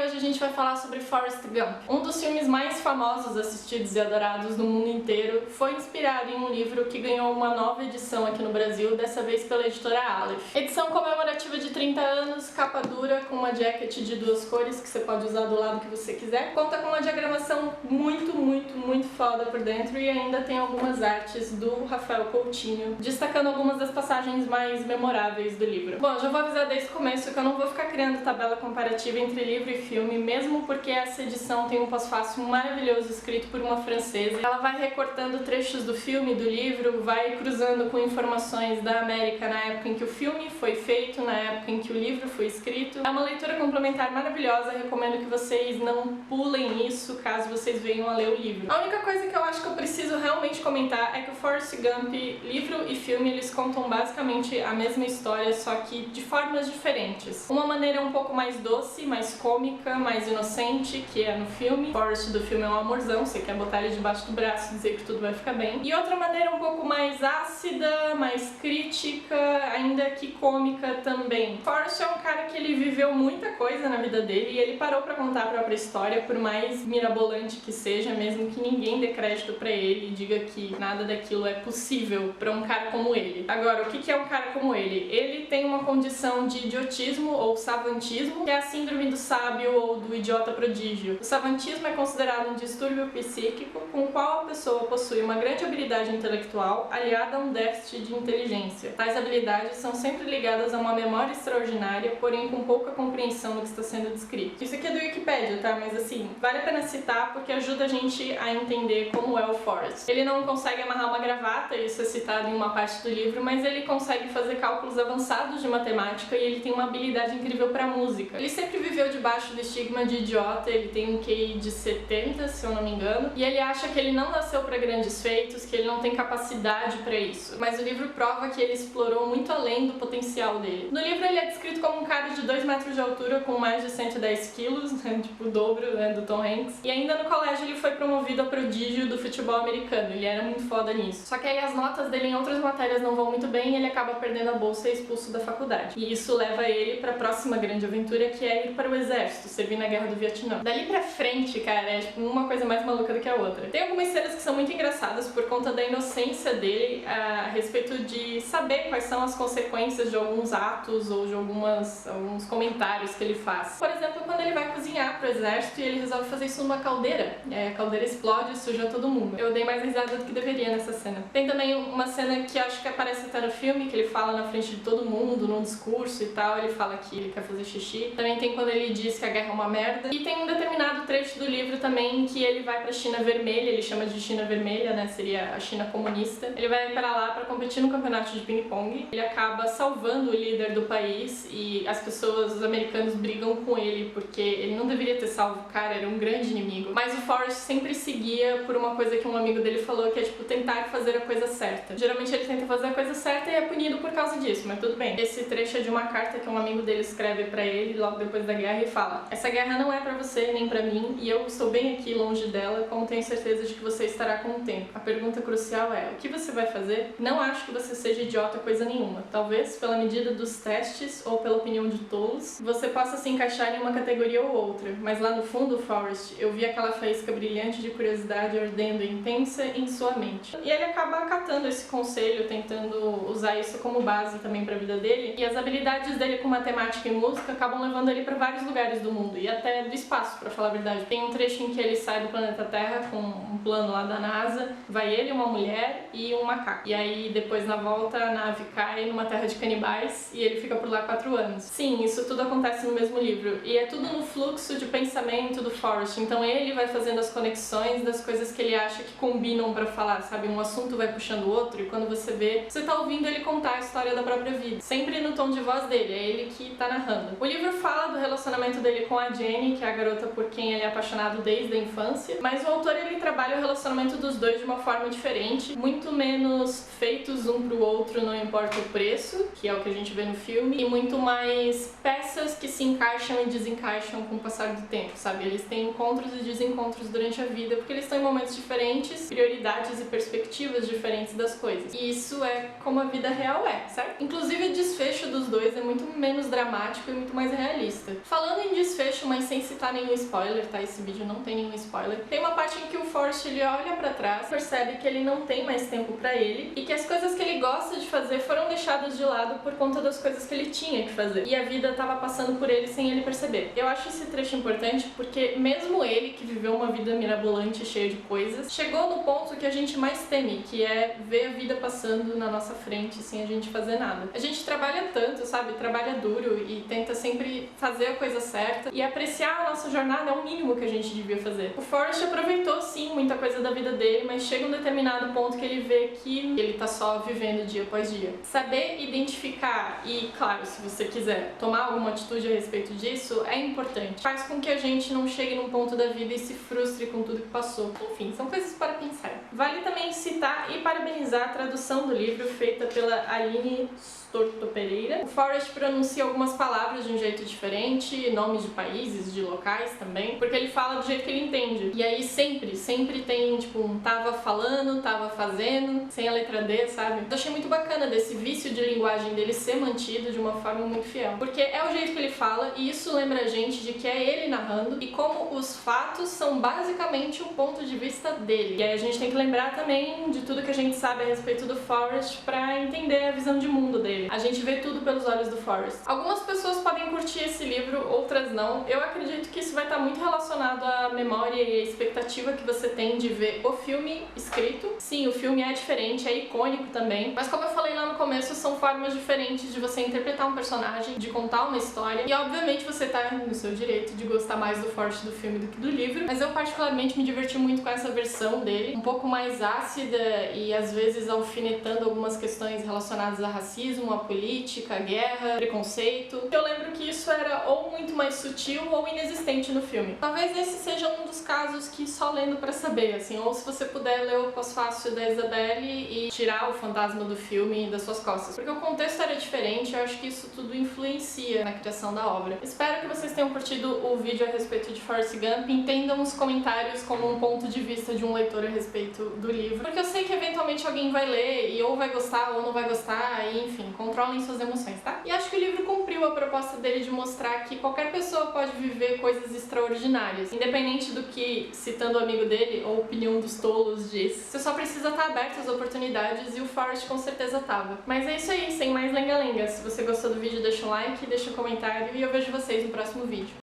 hoje a gente vai falar sobre Forrest Gump. Um dos filmes mais famosos, assistidos e adorados no mundo inteiro, foi inspirado em um livro que ganhou uma nova edição aqui no Brasil, dessa vez pela editora Aleph. Edição comemorativa de 30 anos, capa dura, com uma jacket de 2 cores que você pode usar do lado que você quiser. Conta com uma diagramação muito foda por dentro e ainda tem algumas artes do Rafael Coutinho, destacando algumas das passagens mais memoráveis do livro. Bom, já vou avisar desde o começo que eu não vou ficar criando tabela comparativa entre livro e filme, mesmo porque essa edição tem um pós-fácil maravilhoso escrito por uma francesa. Ela vai recortando trechos do filme e do livro, vai cruzando com informações da América na época em que o filme foi feito, na época em que o livro foi escrito. É uma leitura complementar maravilhosa, recomendo que vocês não pulem isso caso vocês venham a ler o livro. A única coisa que eu acho que eu preciso realmente comentar é que o Forrest Gump, livro e filme, eles contam basicamente a mesma história, só que de formas diferentes. Uma maneira um pouco mais doce, mais cômica, mais inocente, que é no filme. O Forrest do filme é um amorzão, você quer botar ele debaixo do braço e dizer que tudo vai ficar bem. E outra maneira um pouco mais ácida, mais crítica, ainda que cômica também. Forrest é um cara que ele viveu muita coisa na vida dele e ele parou pra contar a própria história, por mais mirabolante que seja, mesmo que ninguém dê crédito pra ele e diga que nada daquilo é possível pra um cara como ele. Agora, o que é um cara como ele? Ele tem uma condição de idiotismo ou savantismo, que é a síndrome do sábio ou do idiota prodígio. O savantismo é considerado um distúrbio psíquico com o qual a pessoa possui uma grande habilidade intelectual aliada a um déficit de inteligência. Tais habilidades são sempre ligadas a uma memória extraordinária, porém com pouca compreensão do que está sendo descrito. Isso aqui é do Wikipedia, tá? Mas assim, vale a pena citar porque ajuda a gente a entender como é o Forrest. Ele não consegue amarrar uma gravata, isso é citado em uma parte do livro, mas ele consegue fazer cálculos avançados de matemática e ele tem uma habilidade incrível pra música. Ele sempre viveu debaixo do estigma de idiota, ele tem um QI de 70, se eu não me engano, e ele acha que ele não nasceu pra grandes feitos, que ele não tem capacidade pra isso. Mas o livro prova que ele explorou muito além do potencial dele. No livro ele é descrito como um cara de 2 metros de altura com mais de 110 quilos, né, tipo o dobro, né, do Tom Hanks. E ainda no colégio ele foi promovido a prodígio do futebol americano, ele era muito foda nisso. Só que aí as notas dele em outras matérias não vão muito bem e ele acaba perdendo a bolsa e é expulso da faculdade. E isso leva ele pra próxima grande aventura, que é ir para o exército, servir na guerra do Vietnã. Dali pra frente, cara, é tipo uma coisa mais maluca do que a outra. Tem algumas cenas que são muito engraçadas por conta da inocência dele a respeito de saber quais são as consequências de alguns atos ou de alguns comentários que ele faz. Por exemplo, quando ele vai cozinhar pro exército e ele resolve fazer isso numa caldeira. E aí a caldeira explode e suja todo mundo. Eu dei mais risada do que deveria nessa cena. Tem também uma cena que acho que aparece até no filme, que ele fala na frente de todo mundo, num discurso e tal, ele fala que ele quer fazer xixi. Também tem quando ele diz que a guerra é uma merda. E tem um determinado trecho do livro também que ele vai pra China Vermelha, ele chama de China Vermelha, né, seria a China comunista. Ele vai pra lá pra competir no campeonato de ping-pong. Ele acaba salvando o líder do país e as pessoas, os americanos, brigam com ele porque ele não deveria ter salvo o cara, era um grande inimigo. Mas o Forrest sempre seguia por uma coisa que um amigo dele falou, que é tipo tentar fazer a coisa certa. Geralmente ele tenta fazer a coisa certa e é punido por causa disso, mas tudo bem. Esse trecho é de uma carta que um amigo dele escreve pra ele logo depois da guerra e fala: essa guerra não é pra você nem pra mim e eu estou bem aqui longe dela, como tenho certeza de que você estará com o tempo. A pergunta crucial é: o que você vai fazer? Não acho que você seja idiota coisa nenhuma. Talvez pela medida dos testes ou pela opinião de tolos, você possa se encaixar em uma categoria ou outra, mas lá no fundo, Forrest, eu vi aquela faísca brilhante de curiosidade ardendo intensa em sua mente. E ele acaba acatando esse conselho, tentando usar isso como base também pra vida dele, e as habilidades dele com matemática e música acabam levando ele pra vários lugares do mundo, e até do espaço, pra falar a verdade. Tem um trecho em que ele sai do planeta Terra com um plano lá da NASA, vai ele, uma mulher e um macaco. E aí depois na volta a nave cai numa terra de canibais e ele fica por lá 4 anos. Sim, isso tudo acontece no mesmo livro, e é tudo no fluxo de pensamento do Forrest, então ele vai fazendo as conexões das coisas que ele acha que combinam pra falar, sabe? Um assunto vai puxando o outro e quando você vê, você tá ouvindo ele contar a história da própria vida. Sempre no tom de voz dele, é ele que tá narrando. O livro fala do relacionamento dele com a Jenny, que é a garota por quem ele é apaixonado desde a infância, mas o autor ele trabalha o relacionamento dos dois de uma forma diferente, muito menos feitos um pro outro, não importa o preço, que é o que a gente vê no filme, e muito mais peças que se encaixam e desencaixam com o passar do tempo, sabe? Eles têm encontros e desencontros durante a vida, porque eles estão em momentos diferentes, prioridades e perspectivas diferentes das coisas. E isso é como a vida real é, certo? Inclusive o desfecho dos dois é muito menos dramático e muito mais realista. Falando em desfecho, mas sem citar nenhum spoiler, tá? Esse vídeo não tem nenhum spoiler. Tem uma parte em que o Forrest, ele olha pra trás, percebe que ele não tem mais tempo pra ele e que as coisas que ele gosta de fazer foram deixadas de lado por conta das coisas que ele tinha que fazer. E a vida tava passando por ele sem ele perceber. Eu acho esse trecho importante porque mesmo ele, que viveu uma vida mirabolante, cheia de coisas, chegou no ponto que a gente mais teme, que é ver a vida passando na nossa frente sem a gente fazer nada. A gente trabalha tanto, sabe? Trabalha duro e tenta sempre fazer a coisa certa, e apreciar a nossa jornada é o mínimo que a gente devia fazer. O Forrest aproveitou sim muita coisa da vida dele, mas chega um determinado ponto que ele vê que ele tá só vivendo dia após dia. Saber identificar e, claro, se você quiser tomar alguma atitude a respeito disso, é importante. Faz com que a gente não chegue num ponto da vida e se frustre com tudo que passou. Enfim, são coisas para pensar. Vale também citar e parabenizar a tradução do livro feita pela Aline Torto Pereira. O Forrest pronuncia algumas palavras de um jeito diferente, nomes de países, de locais também, porque ele fala do jeito que ele entende. E aí sempre tem tipo um tava falando, tava fazendo, sem a letra D, sabe? Eu achei muito bacana desse vício de linguagem dele ser mantido de uma forma muito fiel. Porque é o jeito que ele fala e isso lembra a gente de que é ele narrando e como os fatos são basicamente o ponto de vista dele. E aí a gente tem que lembrar também de tudo que a gente sabe a respeito do Forrest pra entender a visão de mundo dele. A gente vê tudo pelos olhos do Forrest. Algumas pessoas podem curtir esse livro, outras não. Eu acredito que isso vai estar muito relacionado à memória e à expectativa que você tem de ver o filme escrito. Sim, o filme é diferente, é icônico também. Mas como eu falei lá no começo, são formas diferentes de você interpretar um personagem, de contar uma história. E obviamente você tá no seu direito de gostar mais do Forrest do filme do que do livro. Mas eu particularmente me diverti muito com essa versão dele. Um pouco mais ácida e às vezes alfinetando algumas questões relacionadas a racismo, a política, a guerra, preconceito. Eu lembro que isso era ou muito mais sutil ou inexistente no filme. Talvez esse seja um dos casos que só lendo pra saber, assim, ou se você puder ler o pós-fácil da Isabelle e tirar o fantasma do filme das suas costas. Porque o contexto era diferente, eu acho que isso tudo influencia na criação da obra. Espero que vocês tenham curtido o vídeo a respeito de Forrest Gump, entendam os comentários como um ponto de vista de um leitor a respeito do livro, porque eu sei que eventualmente alguém vai ler e ou vai gostar ou não vai gostar, e enfim, controlem suas emoções, tá? E acho que o livro cumpriu a proposta dele de mostrar que qualquer pessoa pode viver coisas extraordinárias, independente do que, citando o amigo dele, ou opinião dos tolos diz. Você só precisa estar aberto às oportunidades e o Forrest com certeza tava. Mas é isso aí, sem mais lenga-lenga. Se você gostou do vídeo, deixa um like, deixa um comentário e eu vejo vocês no próximo vídeo.